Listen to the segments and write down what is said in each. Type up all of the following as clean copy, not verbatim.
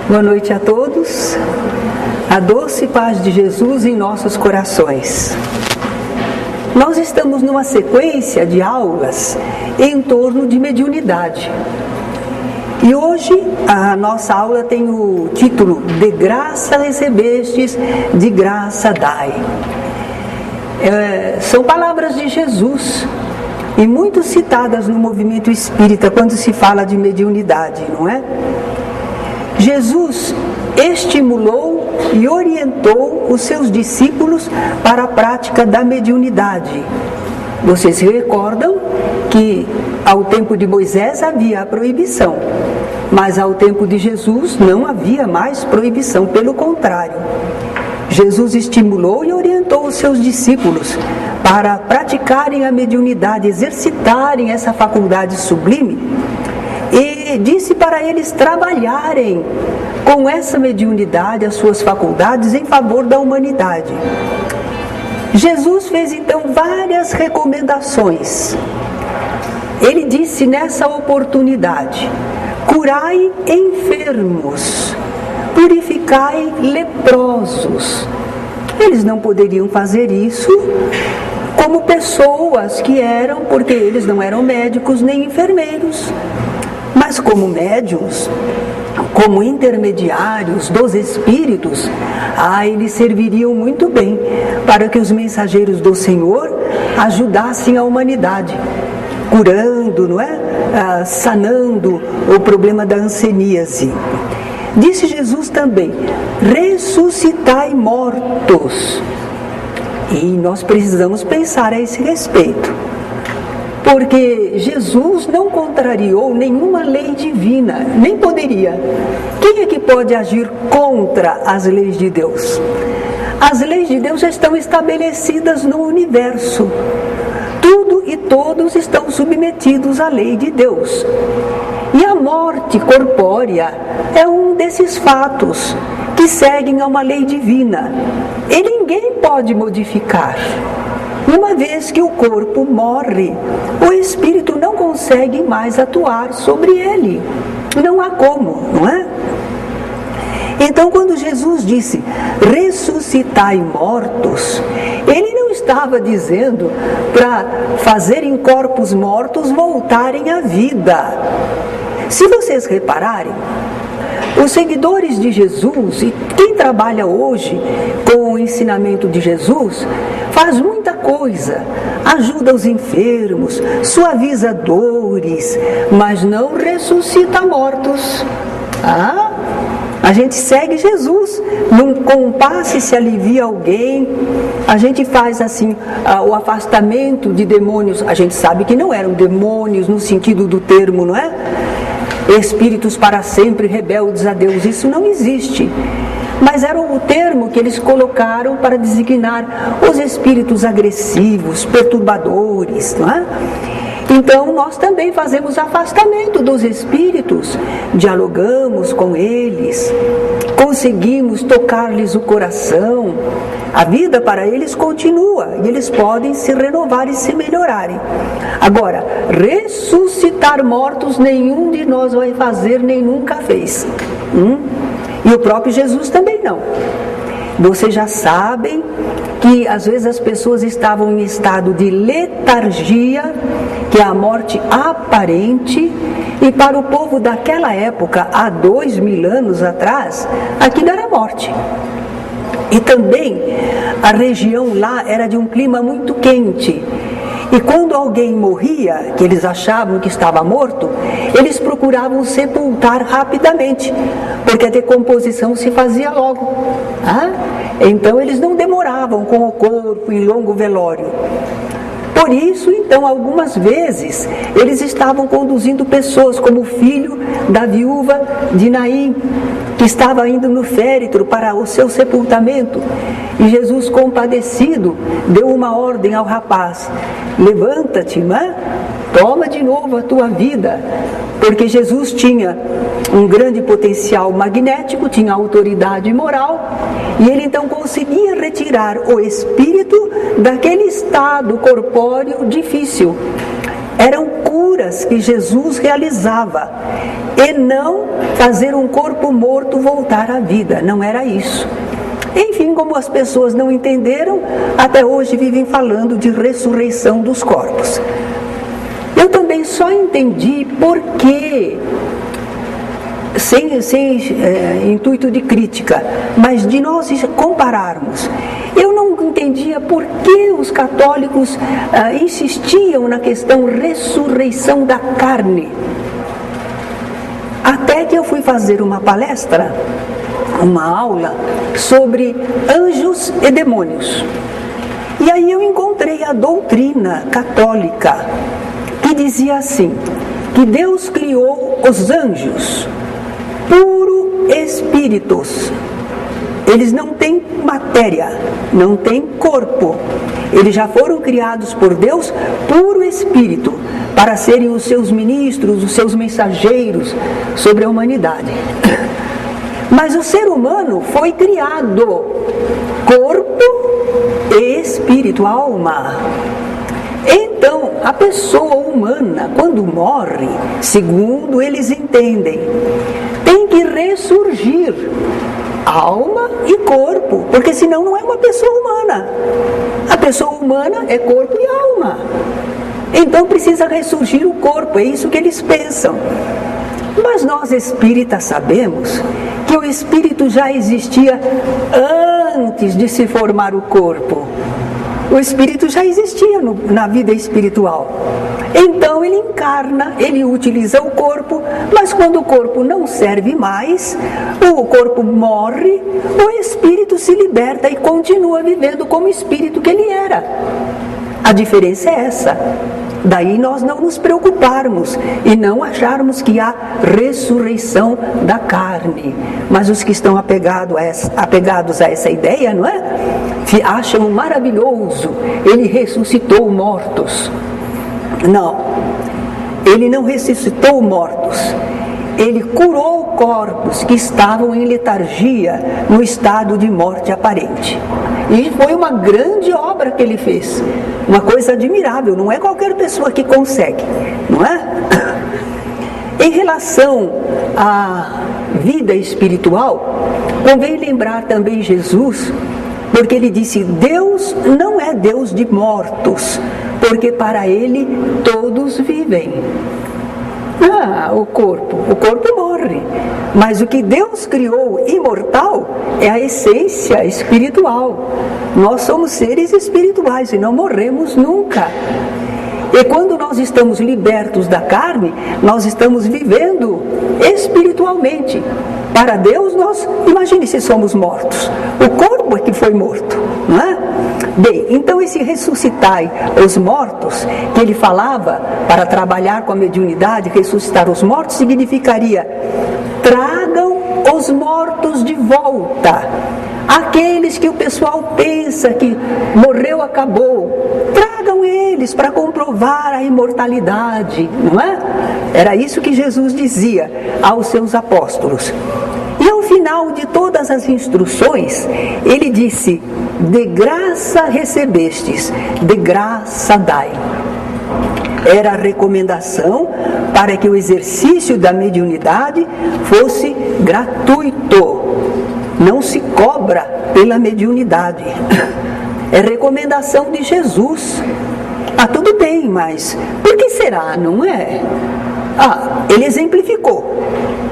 Boa noite a todos. A doce paz de Jesus em nossos corações. Nós estamos numa sequência de aulas em torno de mediunidade. E hoje a nossa aula tem o título De graça recebestes, de graça dai. São palavras de Jesus e muito citadas no movimento espírita quando se fala de mediunidade, não é? Jesus estimulou e orientou os seus discípulos para a prática da mediunidade. Vocês se recordam que ao tempo de Moisés havia a proibição, mas ao tempo de Jesus não havia mais proibição, pelo contrário. Jesus estimulou e orientou os seus discípulos para praticarem a mediunidade, exercitarem essa faculdade sublime, e disse para eles trabalharem com essa mediunidade, as suas faculdades, em favor da humanidade. Jesus fez então várias recomendações. Ele disse nessa oportunidade: curai enfermos, purificai leprosos. Eles não poderiam fazer isso como pessoas que eram, porque eles não eram médicos nem enfermeiros, mas como médiuns, como intermediários dos espíritos, eles serviriam muito bem para que os mensageiros do Senhor ajudassem a humanidade, curando, não é? Sanando o problema da hanseníase. Disse Jesus também: ressuscitai mortos. E nós precisamos pensar a esse respeito, porque Jesus não contrariou nenhuma lei divina, nem poderia. Quem é que pode agir contra as leis de Deus? As leis de Deus já estão estabelecidas no universo. Tudo e todos estão submetidos à lei de Deus. E a morte corpórea é um desses fatos que seguem a uma lei divina. E ninguém pode modificar. Uma vez que o corpo morre, o espírito não consegue mais atuar sobre ele. Não há como, não é? Então, quando Jesus disse ressuscitai mortos, ele não estava dizendo para fazerem corpos mortos voltarem à vida. Se vocês repararem, os seguidores de Jesus e quem trabalha hoje com o ensinamento de Jesus faz muita coisa, ajuda os enfermos, suaviza dores, mas não ressuscita mortos. A gente segue Jesus, num compasso se alivia alguém, a gente faz assim o afastamento de demônios. A gente sabe que não eram demônios no sentido do termo, não é? Espíritos para sempre rebeldes a Deus, isso não existe. Mas era o termo que eles colocaram para designar os espíritos agressivos, perturbadores, não é? Então nós também fazemos afastamento dos espíritos, dialogamos com eles, conseguimos tocar-lhes o coração. A vida para eles continua e eles podem se renovar e se melhorarem. Agora, ressuscitar mortos nenhum de nós vai fazer, nem nunca fez. E o próprio Jesus também não. Vocês já sabem que às vezes as pessoas estavam em estado de letargia, que é a morte aparente, e para o povo daquela época, há 2000 anos atrás, aquilo era morte. E também a região lá era de um clima muito quente. E quando alguém morria, que eles achavam que estava morto, eles procuravam sepultar rapidamente, porque a decomposição se fazia logo. Então eles não demoravam com o corpo em longo velório. Por isso, então, algumas vezes, eles estavam conduzindo pessoas, como o filho da viúva de Naim, que estava indo no féretro para o seu sepultamento. E Jesus, compadecido, deu uma ordem ao rapaz: levanta-te, toma de novo a tua vida. Porque Jesus tinha um grande potencial magnético, tinha autoridade moral, e ele então conseguia retirar o espírito daquele estado corpóreo difícil. Eram curas que Jesus realizava, e não fazer um corpo morto voltar à vida. Não era isso. Enfim, como as pessoas não entenderam, até hoje vivem falando de ressurreição dos corpos. Eu também só entendi por quê, sem intuito de crítica, mas de nós compararmos. Eu não entendia por que os católicos insistiam na questão ressurreição da carne. Até que eu fui fazer uma palestra, uma aula sobre anjos e demônios. E aí eu encontrei a doutrina católica que dizia assim, que Deus criou os anjos puro espíritos. Eles não têm matéria, não têm corpo. Eles já foram criados por Deus puro espírito, para serem os seus ministros, os seus mensageiros sobre a humanidade. Mas o ser humano foi criado corpo e espírito, alma. Então, a pessoa humana, quando morre, segundo eles entendem, tem que ressurgir alma e corpo, porque senão não é uma pessoa humana. A pessoa humana é corpo e alma. Então precisa ressurgir o corpo, é isso que eles pensam. Mas nós espíritas sabemos que o espírito já existia antes de se formar o corpo. O espírito já existia na vida espiritual. Então ele encarna, ele utiliza o corpo, mas quando o corpo não serve mais, o corpo morre, o espírito se liberta e continua vivendo como espírito que ele era. A diferença é essa. Daí nós não nos preocuparmos e não acharmos que há ressurreição da carne. Mas os que estão apegados a essa ideia, não é? Acham maravilhoso, ele ressuscitou mortos. Não, ele não ressuscitou mortos. Ele curou corpos que estavam em letargia, no estado de morte aparente. E foi uma grande obra que ele fez. Uma coisa admirável, não é qualquer pessoa que consegue, não é? Em relação à vida espiritual, convém lembrar também Jesus, porque ele disse, Deus não é Deus de mortos, porque para ele todos vivem. O corpo morre, mas o que Deus criou imortal é a essência espiritual. Nós somos seres espirituais e não morremos nunca. E quando nós estamos libertos da carne, nós estamos vivendo espiritualmente. Para Deus, imagine se somos mortos. O corpo é que foi morto, não é? Bem, então esse ressuscitai os mortos, que ele falava para trabalhar com a mediunidade, ressuscitar os mortos, significaria, tragam os mortos de volta. Aqueles que o pessoal pensa que morreu, acabou, tragam eles para comprovar a imortalidade, não é? Era isso que Jesus dizia aos seus apóstolos. E ao final de todas as instruções, ele disse, de graça recebestes, de graça dai. Era a recomendação para que o exercício da mediunidade fosse gratuito. Não se cobra pela mediunidade. É recomendação de Jesus. Tudo bem, mas por que será, não é? Ele exemplificou.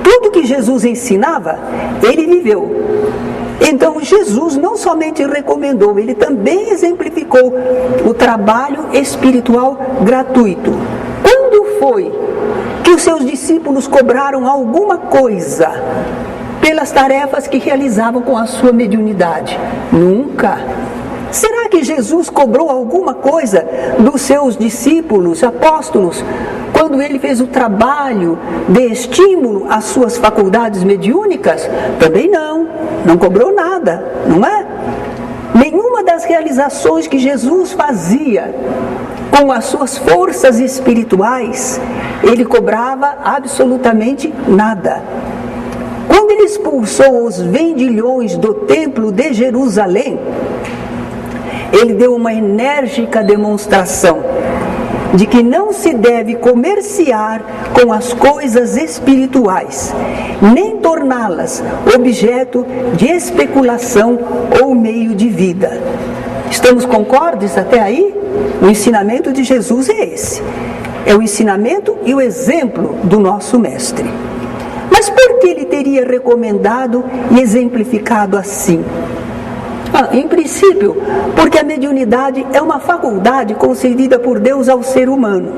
Tudo que Jesus ensinava, ele viveu. Então Jesus não somente recomendou, ele também exemplificou o trabalho espiritual gratuito. Quando foi que os seus discípulos cobraram alguma coisa pelas tarefas que realizavam com a sua mediunidade? Nunca. Será que Jesus cobrou alguma coisa dos seus discípulos, apóstolos, quando ele fez o trabalho de estímulo às suas faculdades mediúnicas? Também não cobrou nada, não é? Nenhuma das realizações que Jesus fazia com as suas forças espirituais, ele cobrava absolutamente nada. Quando ele expulsou os vendilhões do templo de Jerusalém, ele deu uma enérgica demonstração de que não se deve comerciar com as coisas espirituais, nem torná-las objeto de especulação ou meio de vida. Estamos concordes até aí? O ensinamento de Jesus é esse. É o ensinamento e o exemplo do nosso Mestre. Mas por que ele teria recomendado e exemplificado assim? Em princípio, porque a mediunidade é uma faculdade concedida por Deus ao ser humano.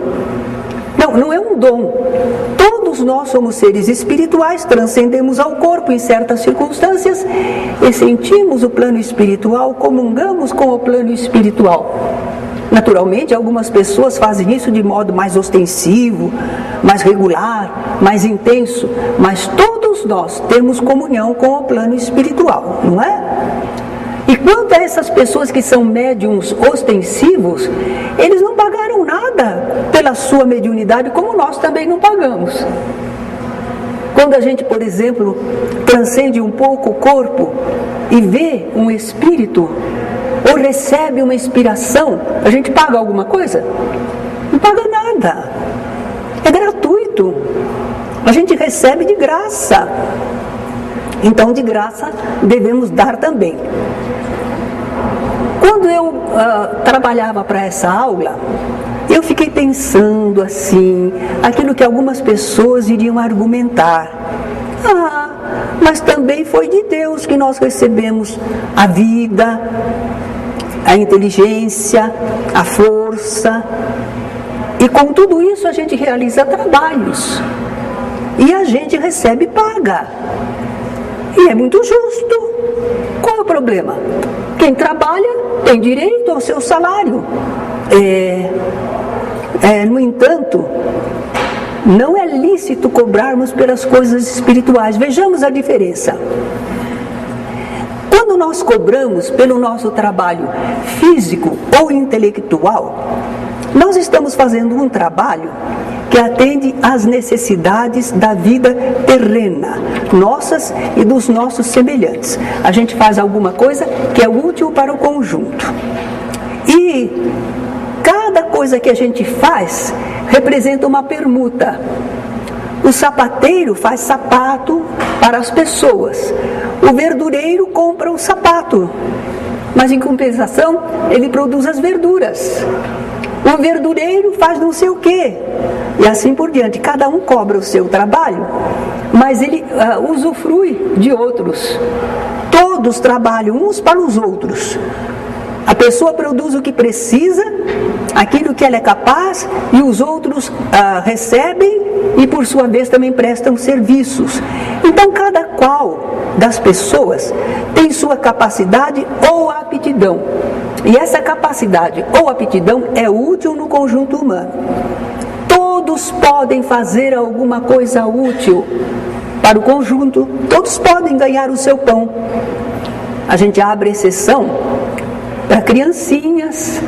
Não é um dom. Todos nós somos seres espirituais, transcendemos ao corpo em certas circunstâncias e sentimos o plano espiritual, comungamos com o plano espiritual. Naturalmente, algumas pessoas fazem isso de modo mais ostensivo, mais regular, mais intenso, mas todos nós temos comunhão com o plano espiritual, não é? E quanto a essas pessoas que são médiums ostensivos, eles não pagaram nada pela sua mediunidade, como nós também não pagamos. Quando a gente, por exemplo, transcende um pouco o corpo e vê um espírito, ou recebe uma inspiração, a gente paga alguma coisa? Não paga nada. É gratuito. A gente recebe de graça. Então, de graça, devemos dar também. Quando eu trabalhava para essa aula, eu fiquei pensando assim, aquilo que algumas pessoas iriam argumentar. Mas também foi de Deus que nós recebemos a vida, a inteligência, a força. E com tudo isso a gente realiza trabalhos. E a gente recebe paga. E é muito justo. Qual é o problema? Quem trabalha tem direito ao seu salário. No entanto, não é lícito cobrarmos pelas coisas espirituais. Vejamos a diferença. Quando nós cobramos pelo nosso trabalho físico ou intelectual, nós estamos fazendo um trabalho que atende às necessidades da vida terrena, nossas e dos nossos semelhantes. A gente faz alguma coisa que é útil para o conjunto. E cada coisa que a gente faz representa uma permuta. O sapateiro faz sapato para as pessoas. O verdureiro compra o sapato, mas em compensação ele produz as verduras. O verdureiro faz não sei o quê. E assim por diante. Cada um cobra o seu trabalho, mas ele usufrui de outros. Todos trabalham uns para os outros. A pessoa produz o que precisa, aquilo que ela é capaz, e os outros recebem e por sua vez também prestam serviços. Então cada qual das pessoas tem sua capacidade ou aptidão. E essa capacidade ou aptidão é útil no conjunto humano. Todos podem fazer alguma coisa útil para o conjunto, todos podem ganhar o seu pão. A gente abre exceção para criancinhas,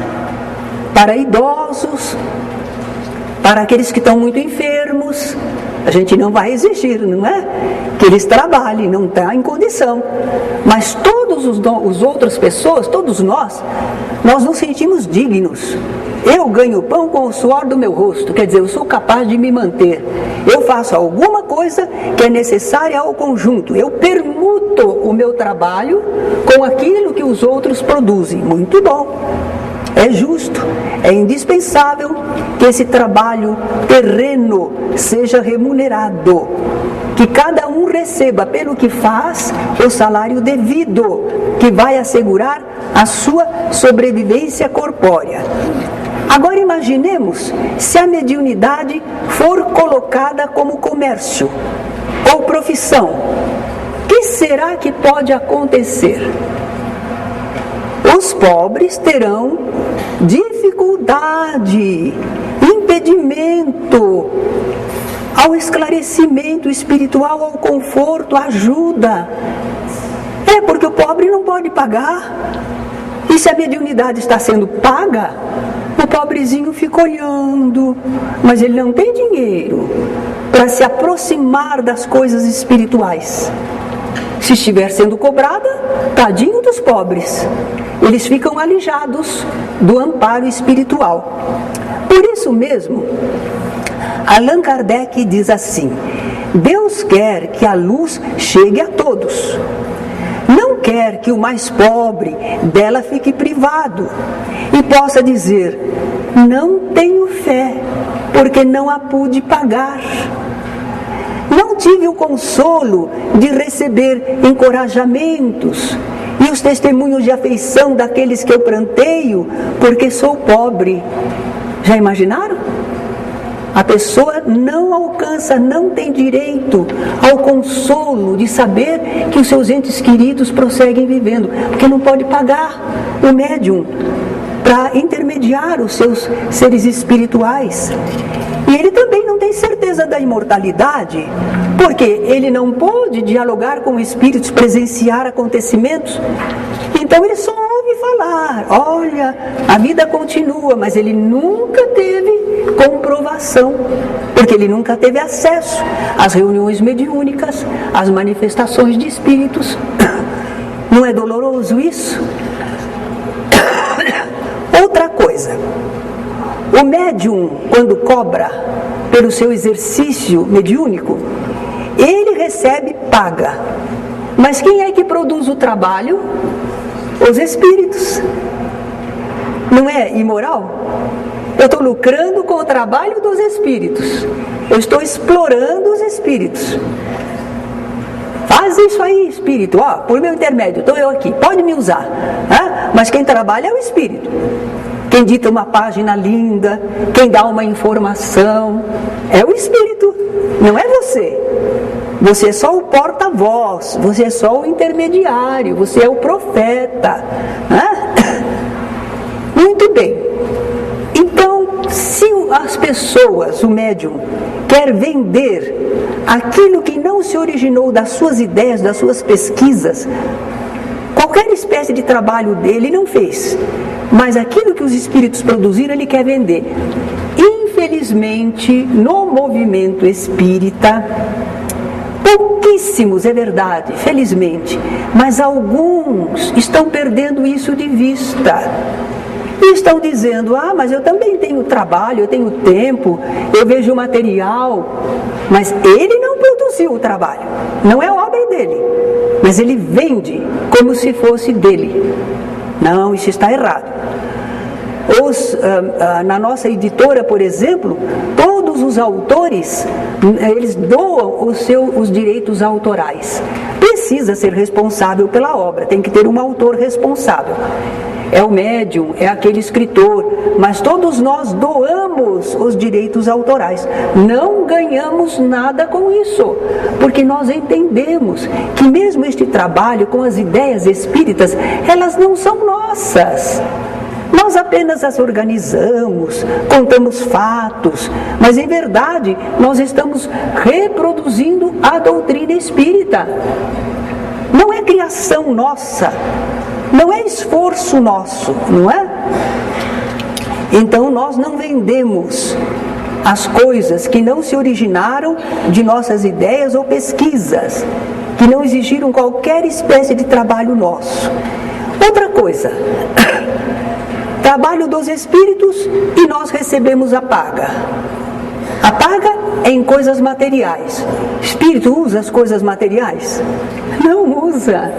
para idosos, para aqueles que estão muito enfermos. A gente não vai exigir, não é? Que eles trabalhem, não está em condição. Mas todos os outras pessoas, todos nós nos sentimos dignos. Eu ganho pão com o suor do meu rosto, quer dizer, eu sou capaz de me manter. Eu faço alguma coisa que é necessária ao conjunto. Eu permuto o meu trabalho com aquilo que os outros produzem. Muito bom. É justo, é indispensável que esse trabalho terreno seja remunerado, que cada um receba pelo que faz o salário devido, que vai assegurar a sua sobrevivência corpórea. Agora imaginemos se a mediunidade for colocada como comércio ou profissão. O que será que pode acontecer? Os pobres terão dificuldade, impedimento ao esclarecimento espiritual, ao conforto, à ajuda. Porque o pobre não pode pagar. E se a mediunidade está sendo paga, o pobrezinho fica olhando, mas ele não tem dinheiro para se aproximar das coisas espirituais. Se estiver sendo cobrada, tadinho dos pobres. Eles ficam alijados do amparo espiritual. Por Por isso mesmo, Allan Kardec diz assim: Deus quer que a luz chegue a todos. Não quer que o mais pobre dela fique privado e possa dizer: não tenho fé, porque não a pude pagar. Não tive o consolo de receber encorajamentos e os testemunhos de afeição daqueles que eu pranteio, porque sou pobre. Já imaginaram? A pessoa não alcança, não tem direito ao consolo de saber que os seus entes queridos prosseguem vivendo, porque não pode pagar o médium para intermediar os seus seres espirituais. E ele também não tem certeza da imortalidade, porque ele não pôde dialogar com espíritos, presenciar acontecimentos. Então ele só ouve falar: olha, a vida continua, mas ele nunca teve comprovação, porque ele nunca teve acesso às reuniões mediúnicas, às manifestações de espíritos. Não é doloroso isso? Outra coisa, o médium, quando cobra pelo seu exercício mediúnico, ele recebe paga. Mas quem é que produz o trabalho? Os espíritos. Não é imoral? Eu estou lucrando com o trabalho dos espíritos. Eu estou explorando os espíritos. Faz isso aí, espírito. Ó, por meu intermédio, estou eu aqui. Pode me usar. Mas quem trabalha é o espírito. Quem dita uma página linda, quem dá uma informação, é o espírito. Não é você. Você é só o porta-voz, você é só o intermediário, você é o profeta. Muito bem. Então, se as pessoas, o médium, quer vender aquilo que não se originou das suas ideias, das suas pesquisas, qualquer espécie de trabalho dele não fez, mas aquilo que os espíritos produziram ele quer vender. Infelizmente, no movimento espírita, pouquíssimos, é verdade, felizmente, mas alguns estão perdendo isso de vista. E estão dizendo: mas eu também tenho trabalho, eu tenho tempo, eu vejo o material. Mas ele não produziu o trabalho, não é obra dele, mas ele vende como se fosse dele. Não, isso está errado. Na nossa editora, por exemplo, todos os autores, eles doam os direitos autorais. Precisa ser responsável pela obra, tem que ter um autor responsável. É o médium, é aquele escritor, mas todos nós doamos os direitos autorais. Não ganhamos nada com isso, porque nós entendemos que mesmo este trabalho com as ideias espíritas, elas não são nossas. Nós apenas as organizamos, contamos fatos, mas em verdade nós estamos reproduzindo a doutrina espírita. Não é criação nossa, não é esforço nosso, não é? Então nós não vendemos as coisas que não se originaram de nossas ideias ou pesquisas, que não exigiram qualquer espécie de trabalho nosso. Outra coisa, trabalho dos espíritos e nós recebemos a paga. A paga é em coisas materiais. Espírito usa as coisas materiais? Não usa.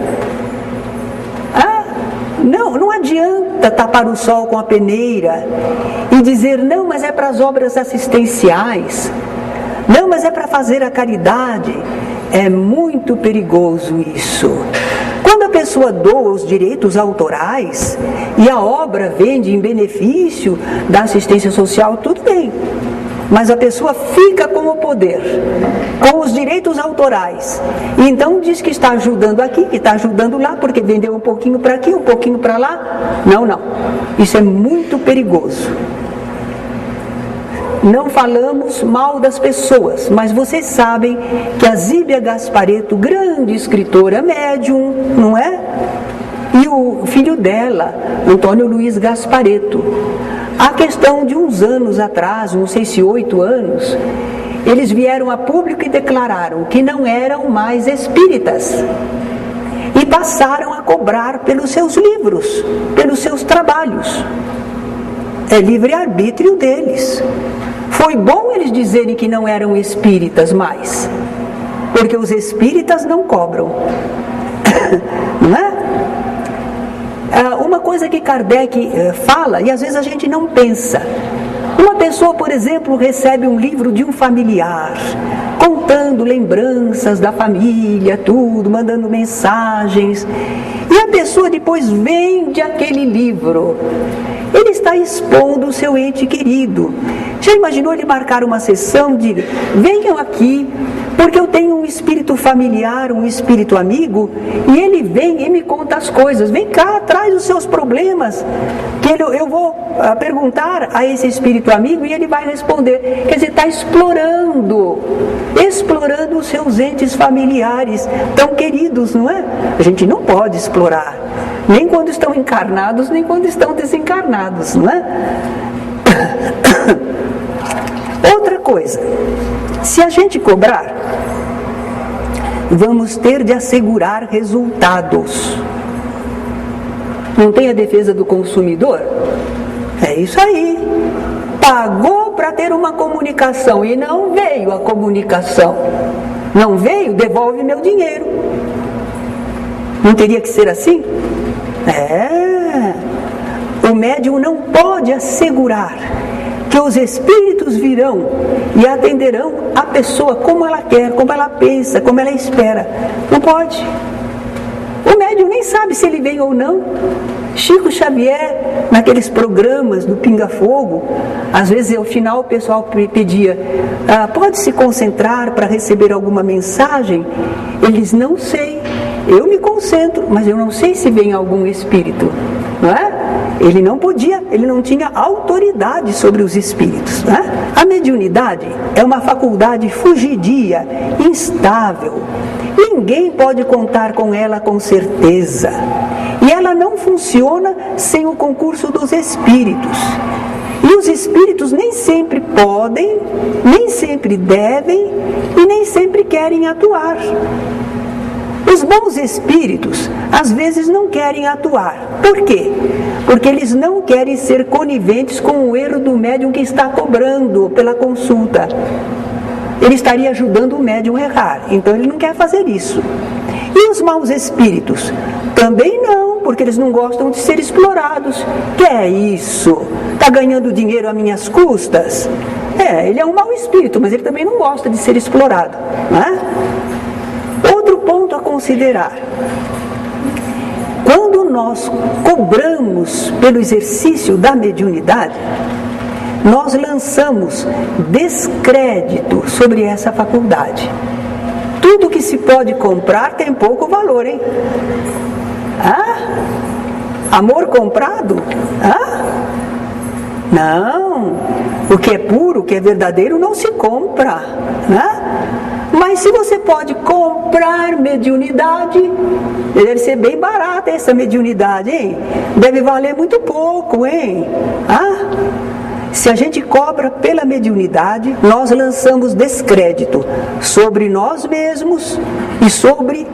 Não adianta tapar o sol com a peneira e dizer: não, mas é para as obras assistenciais, não, mas é para fazer a caridade. É muito perigoso isso. Quando a pessoa doa os direitos autorais e a obra vende em benefício da assistência social, tudo bem. Mas a pessoa fica com o poder, com os direitos autorais. E então diz que está ajudando aqui, que está ajudando lá, porque vendeu um pouquinho para aqui, um pouquinho para lá. Não. Isso é muito perigoso. Não falamos mal das pessoas, mas vocês sabem que a Zíbia Gasparetto, grande escritora médium, não é? E o filho dela, Antônio Luiz Gasparetto, a questão de uns anos atrás, não sei se 8 anos, eles vieram a público e declararam que não eram mais espíritas. E passaram a cobrar pelos seus livros, pelos seus trabalhos. É livre-arbítrio deles. Foi bom eles dizerem que não eram espíritas mais, porque os espíritas não cobram. Não é? Uma coisa que Kardec fala, e às vezes a gente não pensa. Uma pessoa, por exemplo, recebe um livro de um familiar, contando lembranças da família, tudo, mandando mensagens, e a pessoa depois vende aquele livro. Ele está expondo o seu ente querido. Já imaginou ele marcar uma sessão de venham aqui, porque eu tenho um espírito familiar, um espírito amigo, e ele vem e me conta as coisas. Vem cá, traz os seus problemas, que eu vou perguntar a esse espírito amigo e ele vai responder. Quer dizer, está explorando os seus entes familiares tão queridos, não é? A gente não pode explorar, nem quando estão encarnados, nem quando estão desencarnados, não é? Outra coisa, se a gente cobrar, vamos ter de assegurar resultados. Não tem a defesa do consumidor? É isso aí. Pagou para ter uma comunicação e não veio a comunicação. Não veio, devolve meu dinheiro. Não teria que ser assim? O médium não pode assegurar que os espíritos virão e atenderão a pessoa como ela quer, como ela pensa, como ela espera. Não pode. O médium nem sabe se ele vem ou não. Chico Xavier, naqueles programas do Pinga Fogo, às vezes ao final o pessoal pedia, pode se concentrar para receber alguma mensagem? Eles não sei. Eu me concentro, mas eu não sei se vem algum espírito, não é? Ele não podia, ele não tinha autoridade sobre os espíritos, não é? A mediunidade é uma faculdade fugidia, instável. Ninguém pode contar com ela com certeza. E ela não funciona sem o concurso dos espíritos. E os espíritos nem sempre podem, nem sempre devem e nem sempre querem atuar. Os bons espíritos, às vezes, não querem atuar. Por quê? Porque eles não querem ser coniventes com o erro do médium que está cobrando pela consulta. Ele estaria ajudando o médium a errar, então ele não quer fazer isso. E os maus espíritos? Também não, porque eles não gostam de ser explorados. Que é isso? Está ganhando dinheiro a minhas custas? Ele é um mau espírito, mas ele também não gosta de ser explorado, não é? Outro ponto a considerar: quando nós cobramos pelo exercício da mediunidade, nós lançamos descrédito sobre essa faculdade. Tudo que se pode comprar tem pouco valor, hein? Amor comprado? Não, o que é puro, o que é verdadeiro não se compra, né? Mas se você pode comprar mediunidade, deve ser bem barata essa mediunidade, hein? Deve valer muito pouco, hein? Se a gente cobra pela mediunidade, nós lançamos descrédito sobre nós mesmos e sobre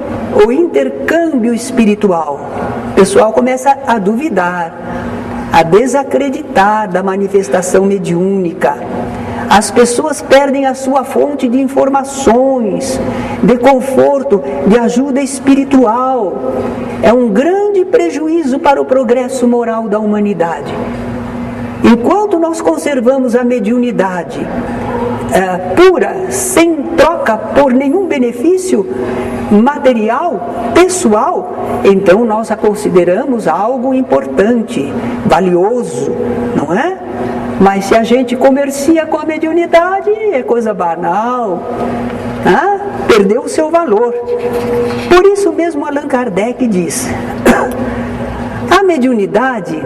o intercâmbio espiritual. O pessoal começa a duvidar, a desacreditar da manifestação mediúnica. As pessoas perdem a sua fonte de informações, de conforto, de ajuda espiritual. É um grande prejuízo para o progresso moral da humanidade. Enquanto nós conservamos a mediunidade pura, sem troca por nenhum benefício material, pessoal, então nós a consideramos algo importante, valioso, não é? Mas se a gente comercia com a mediunidade, é coisa banal, perdeu o seu valor. Por isso mesmo Allan Kardec diz: a mediunidade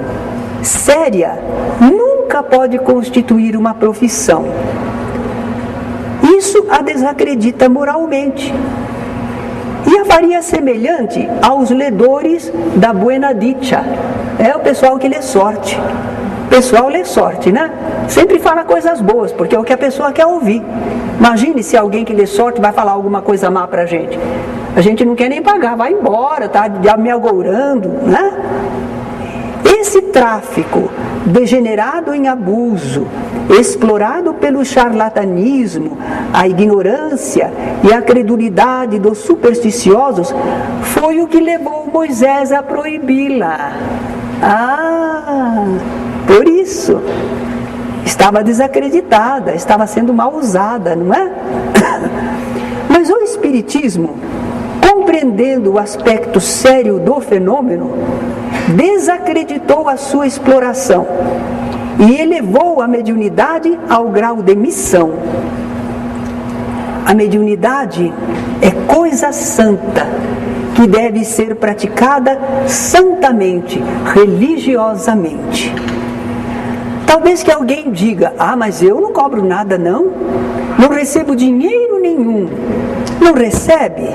séria nunca pode constituir uma profissão. Isso a desacredita moralmente. E a faria semelhante aos ledores da Buena Dicha. É o pessoal que lê sorte. O pessoal lê sorte, né? Sempre fala coisas boas, porque é o que a pessoa quer ouvir. Imagine se alguém que lê sorte vai falar alguma coisa má pra gente. A gente não quer nem pagar, vai embora, tá me agourando, né? Esse tráfico, degenerado em abuso, explorado pelo charlatanismo, a ignorância e a credulidade dos supersticiosos, foi o que levou Moisés a proibi-la. Por isso, estava desacreditada, estava sendo mal usada, não é? Mas o Espiritismo, compreendendo o aspecto sério do fenômeno, desacreditou a sua exploração e elevou a mediunidade ao grau de missão. A mediunidade é coisa santa, que deve ser praticada santamente, religiosamente. Talvez que alguém diga: mas eu não cobro nada não recebo dinheiro nenhum. Não recebe?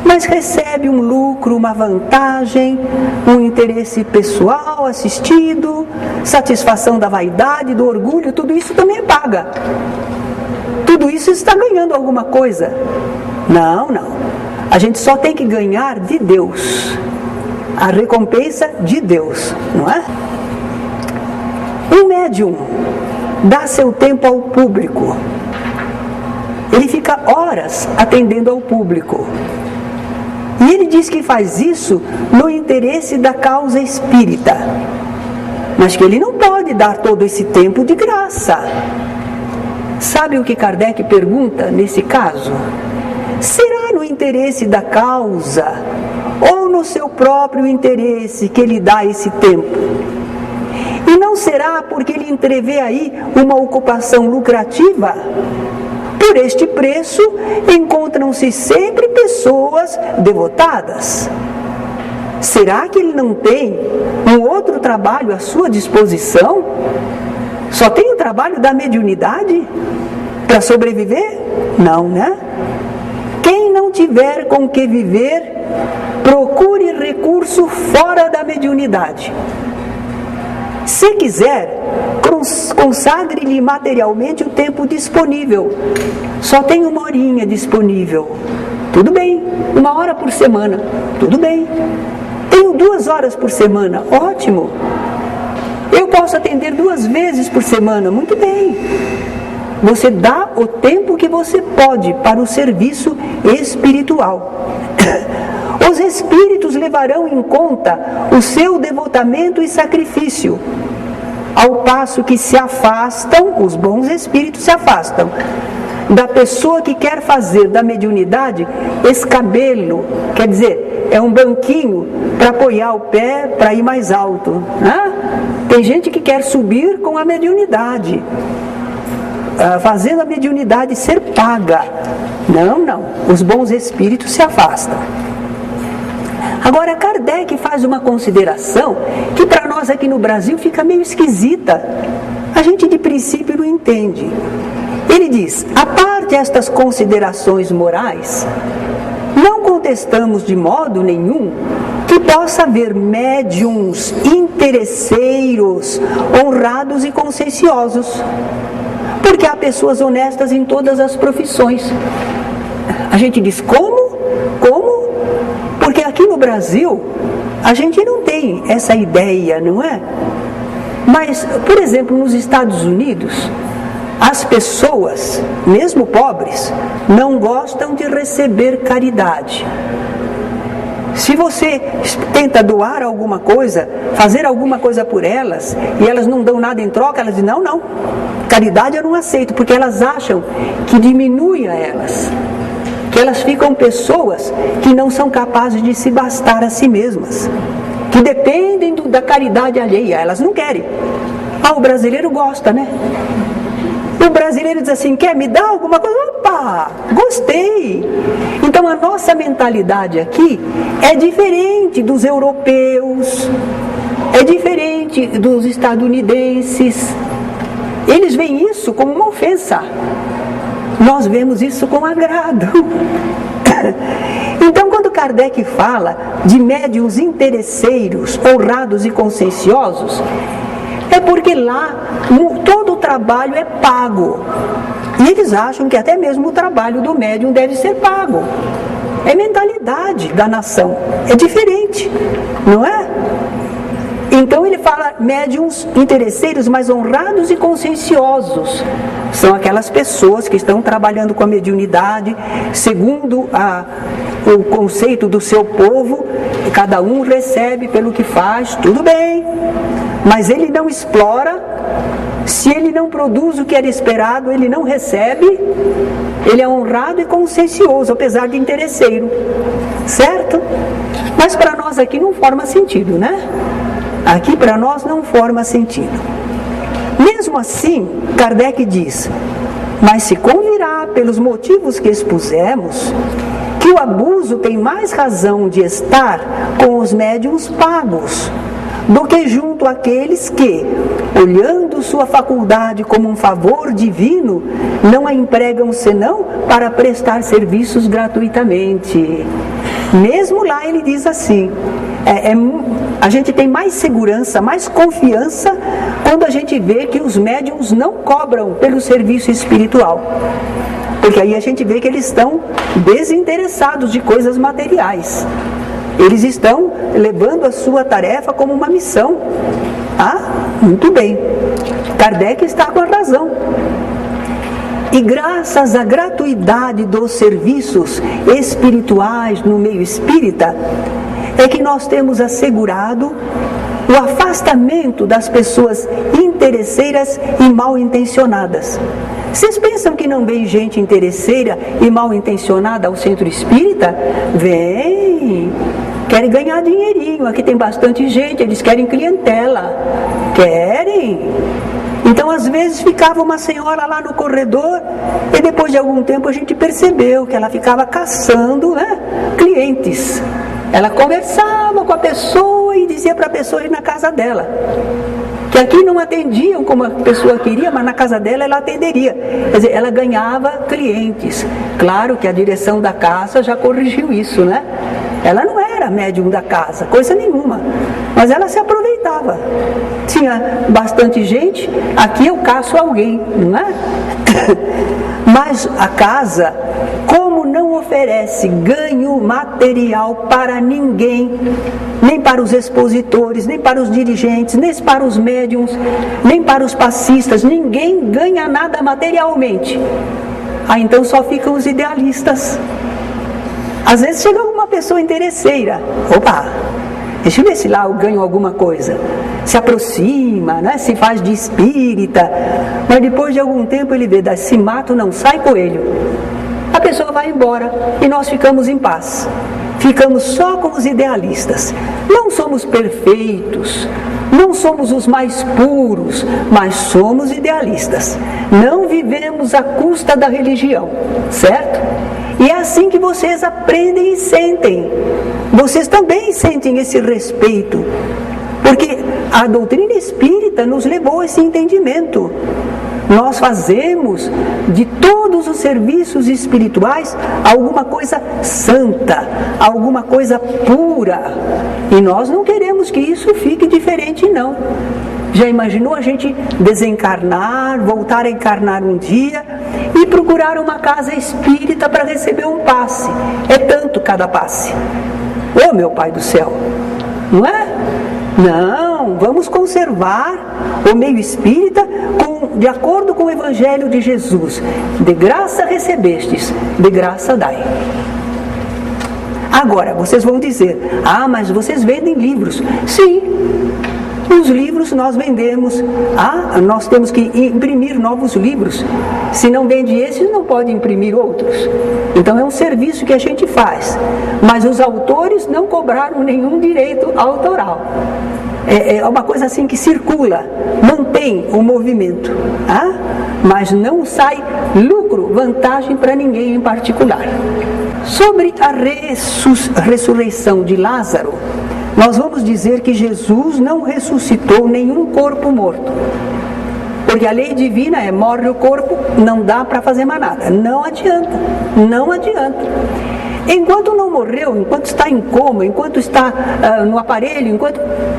Mas recebe um lucro, uma vantagem, um interesse pessoal assistido, satisfação da vaidade, do orgulho, tudo isso também paga. Tudo isso está ganhando alguma coisa? Não. A gente só tem que ganhar de Deus. A recompensa de Deus, não é? Um médium dá seu tempo ao público. Ele fica horas atendendo ao público. E ele diz que faz isso no interesse da causa espírita. Mas que ele não pode dar todo esse tempo de graça. Sabe o que Kardec pergunta nesse caso? Será no interesse da causa ou no seu próprio interesse que ele dá esse tempo? E não será porque ele entrevê aí uma ocupação lucrativa? Por este preço, encontram-se sempre pessoas devotadas. Será que ele não tem um outro trabalho à sua disposição? Só tem o trabalho da mediunidade para sobreviver? Não, né? Quem não tiver com que viver, procure recurso fora da mediunidade. Se quiser, consagre-lhe materialmente o tempo disponível. Só tem 1 horinha disponível. Tudo bem. 1 hora por semana. Tudo bem. Tenho 2 horas por semana. Ótimo. Eu posso atender 2 vezes por semana. Muito bem. Você dá o tempo que você pode para o serviço espiritual. Os espíritos levarão em conta o seu devotamento e sacrifício, ao passo que se afastam, os bons espíritos se afastam da pessoa que quer fazer da mediunidade escabelo, quer dizer, é um banquinho para apoiar o pé para ir mais alto, né? Tem gente que quer subir com a mediunidade, fazendo a mediunidade ser paga. Não, os bons espíritos se afastam. Agora, Kardec faz uma consideração que para nós aqui no Brasil fica meio esquisita. A gente de princípio não entende. Ele diz: a parte estas considerações morais, não contestamos de modo nenhum que possa haver médiuns interesseiros, honrados e conscienciosos. Porque há pessoas honestas em todas as profissões. A gente diz: como? Porque aqui no Brasil, a gente não tem essa ideia, não é? Mas, por exemplo, nos Estados Unidos, as pessoas, mesmo pobres, não gostam de receber caridade. Se você tenta doar alguma coisa, fazer alguma coisa por elas, e elas não dão nada em troca, elas dizem: não, caridade eu não aceito, porque elas acham que diminui a elas. Que elas ficam pessoas que não são capazes de se bastar a si mesmas, que dependem da caridade alheia, elas não querem. O brasileiro gosta, né? O brasileiro diz assim: quer me dar alguma coisa? Opa, gostei! Então a nossa mentalidade aqui é diferente dos europeus, é diferente dos estadunidenses. Eles veem isso como uma ofensa. Nós vemos isso com agrado. Então, quando Kardec fala de médiuns interesseiros, honrados e conscienciosos, é porque lá todo o trabalho é pago. E eles acham que até mesmo o trabalho do médium deve ser pago. É mentalidade da nação. É diferente, não é? Então ele fala médiuns interesseiros, mas honrados e conscienciosos. São aquelas pessoas que estão trabalhando com a mediunidade, segundo o conceito do seu povo, cada um recebe pelo que faz, tudo bem, mas ele não explora. Se ele não produz o que era esperado, ele não recebe. Ele é honrado e consciencioso, apesar de interesseiro, certo? Mas para nós aqui não forma sentido, né? Aqui para nós não forma sentido. Mesmo assim, Kardec diz: mas se convirá pelos motivos que expusemos, que o abuso tem mais razão de estar com os médiuns pagos do que junto àqueles que, olhando sua faculdade como um favor divino, não a empregam senão para prestar serviços gratuitamente. Mesmo lá ele diz assim, a gente tem mais segurança, mais confiança quando a gente vê que os médiuns não cobram pelo serviço espiritual. Porque aí a gente vê que eles estão desinteressados de coisas materiais. Eles estão levando a sua tarefa como uma missão. Muito bem. Kardec está com a razão. E graças à gratuidade dos serviços espirituais no meio espírita, é que nós temos assegurado o afastamento das pessoas interesseiras e mal intencionadas. Vocês pensam que não vem gente interesseira e mal intencionada ao centro espírita? Vem! Querem ganhar dinheirinho, aqui tem bastante gente, eles querem clientela. Querem! Então, às vezes, ficava uma senhora lá no corredor e depois de algum tempo a gente percebeu que ela ficava caçando, clientes. Ela conversava com a pessoa e dizia para a pessoa ir na casa dela. Que aqui não atendiam como a pessoa queria, mas na casa dela ela atenderia. Quer dizer, ela ganhava clientes. Claro que a direção da casa já corrigiu isso, né? Ela não era médium da casa, coisa nenhuma. Mas ela se aproveitava. Tinha bastante gente, aqui eu caço alguém, não é? Mas a casa, como não oferece ganho material para ninguém, nem para os expositores, nem para os dirigentes, nem para os médiums, nem para os passistas, ninguém ganha nada materialmente. Então só ficam os idealistas. Às vezes chega uma pessoa interesseira, opa, deixa eu ver se lá eu ganho alguma coisa. Se aproxima, se faz de espírita, mas depois de algum tempo ele vê, se mato não sai coelho. A pessoa vai embora e nós ficamos em paz. Ficamos só com os idealistas. Não somos perfeitos, não somos os mais puros, mas somos idealistas. Não vivemos à custa da religião, certo? E é assim que vocês aprendem e sentem. Vocês também sentem esse respeito, porque a doutrina espírita nos levou a esse entendimento. Nós fazemos de todos os serviços espirituais alguma coisa santa, alguma coisa pura. E nós não queremos que isso fique diferente, não. Já imaginou a gente desencarnar, voltar a encarnar um dia e procurar uma casa espírita para receber um passe? É tanto cada passe. Ô meu Pai do céu, não é? Não, vamos conservar o meio espírita de acordo com o Evangelho de Jesus. De graça recebestes, de graça dai. Agora, vocês vão dizer, mas vocês vendem livros. Sim, os livros nós vendemos. Nós temos que imprimir novos livros. Se não vende esses, não pode imprimir outros. Então é um serviço que a gente faz. Mas os autores não cobraram nenhum direito autoral. É uma coisa assim que circula, mantém o movimento, mas não sai lucro, vantagem para ninguém em particular. Sobre a ressurreição de Lázaro, nós vamos dizer que Jesus não ressuscitou nenhum corpo morto. Porque a lei divina morre o corpo, não dá para fazer mais nada. Não adianta, não adianta. Enquanto não morreu, enquanto está em coma, enquanto está no aparelho,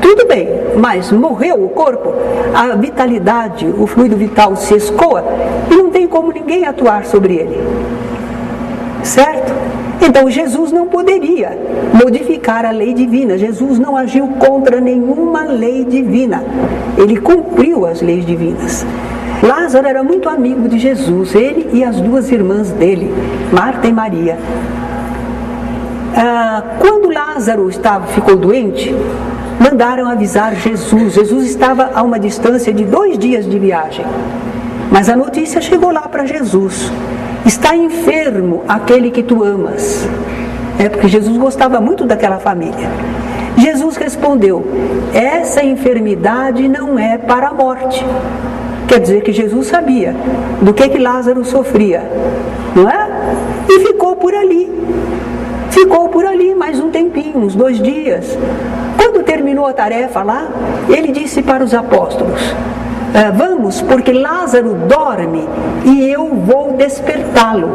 tudo bem, mas morreu o corpo, a vitalidade, o fluido vital se escoa e não tem como ninguém atuar sobre ele. Certo? Então Jesus não poderia modificar a lei divina. Jesus não agiu contra nenhuma lei divina. Ele cumpriu as leis divinas. Lázaro era muito amigo de Jesus, ele e as duas irmãs dele, Marta e Maria. Quando Lázaro ficou doente, mandaram avisar Jesus. Jesus estava a uma distância de 2 dias de viagem. Mas a notícia chegou lá para Jesus: está enfermo aquele que tu amas. Porque Jesus gostava muito daquela família. Jesus respondeu: essa enfermidade não é para a morte. Quer dizer que Jesus sabia do que Lázaro sofria, não é? E ficou por ali. Ficou por ali mais um tempinho, uns 2 dias. Quando terminou a tarefa lá, ele disse para os apóstolos: vamos, porque Lázaro dorme e eu vou despertá-lo.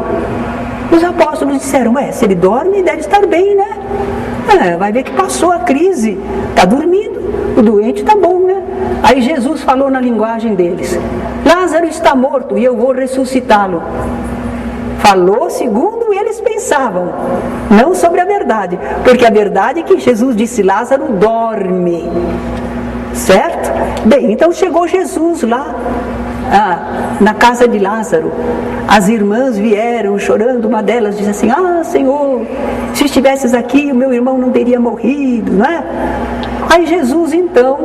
Os apóstolos disseram: se ele dorme, deve estar bem, né? Vai ver que passou a crise, está dormindo, o doente está bom, né? Aí Jesus falou na linguagem deles: Lázaro está morto e eu vou ressuscitá-lo. Falou segundo eles pensavam, não sobre a verdade, porque a verdade é que Jesus disse: Lázaro dorme. Certo? Bem, então chegou Jesus lá na casa de Lázaro. As irmãs vieram chorando. Uma delas disse assim: Senhor, se estivesses aqui o meu irmão não teria morrido, não é? Aí Jesus então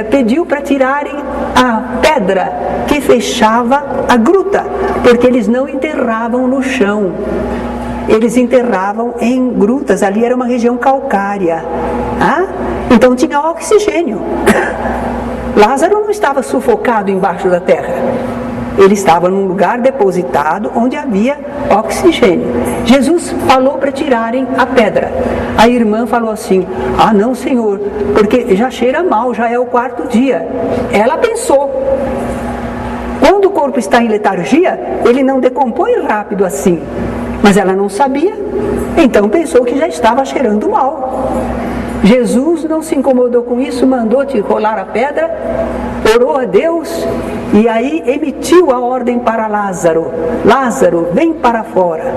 pediu para tirarem a pedra que fechava a gruta, porque eles não enterravam no chão, eles enterravam em grutas. Ali era uma região calcária, então tinha oxigênio. Lázaro não estava sufocado embaixo da terra, ele estava num lugar depositado onde havia oxigênio. Jesus falou para tirarem a pedra. A irmã falou assim: não, Senhor, porque já cheira mal, já é o 4º dia. Ela pensou: quando o corpo está em letargia, ele não decompõe rápido assim. Mas ela não sabia, então pensou que já estava cheirando mal. Jesus não se incomodou com isso, mandou rolar a pedra, orou a Deus e aí emitiu a ordem para Lázaro: Lázaro, vem para fora.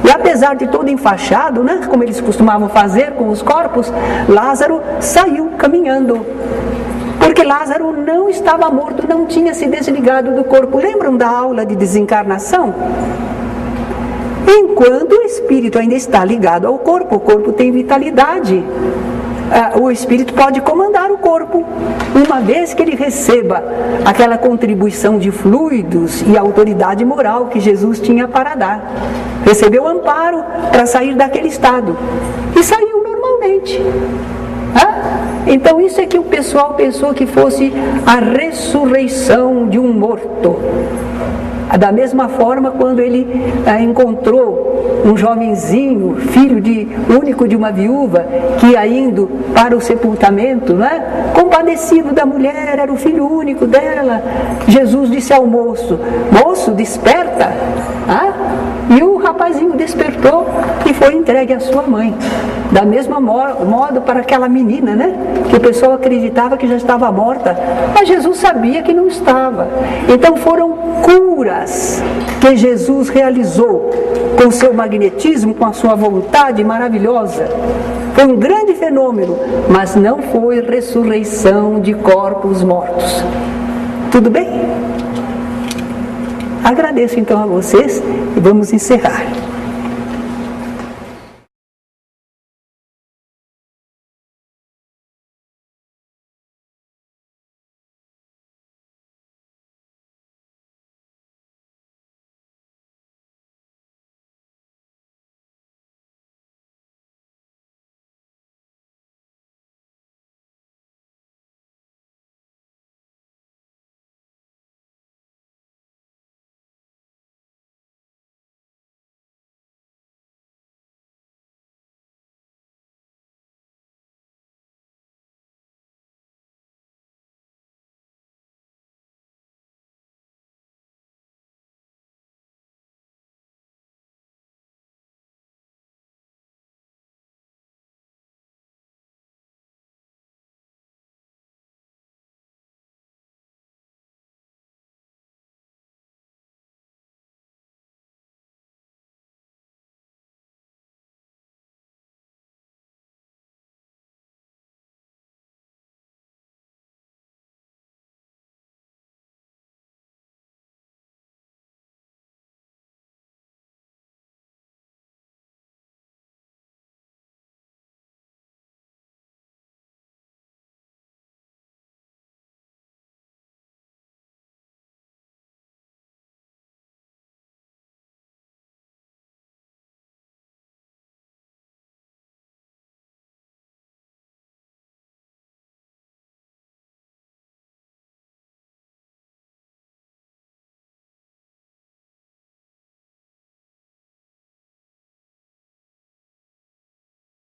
E apesar de todo enfaixado, né, como eles costumavam fazer com os corpos, Lázaro saiu caminhando. Porque Lázaro não estava morto, não tinha se desligado do corpo. Lembram da aula de desencarnação? Enquanto o espírito ainda está ligado ao corpo, o corpo tem vitalidade. O espírito pode comandar o corpo, uma vez que ele receba aquela contribuição de fluidos e autoridade moral que Jesus tinha para dar. Recebeu amparo para sair daquele estado e saiu normalmente. Então isso é que o pessoal pensou que fosse a ressurreição de um morto. Da mesma forma, quando ele encontrou um jovenzinho, filho único de uma viúva, que ia indo para o sepultamento, né? Compadecido da mulher, era o filho único dela, Jesus disse ao moço: moço, desperta. E o rapazinho despertou e foi entregue à sua mãe. Da mesma modo para aquela menina, né? Que o pessoal acreditava que já estava morta, mas Jesus sabia que não estava. Então foram curas que Jesus realizou com o seu magnetismo, com a sua vontade maravilhosa. Foi um grande fenômeno, mas não foi ressurreição de corpos mortos. Tudo bem? Agradeço então a vocês e vamos encerrar.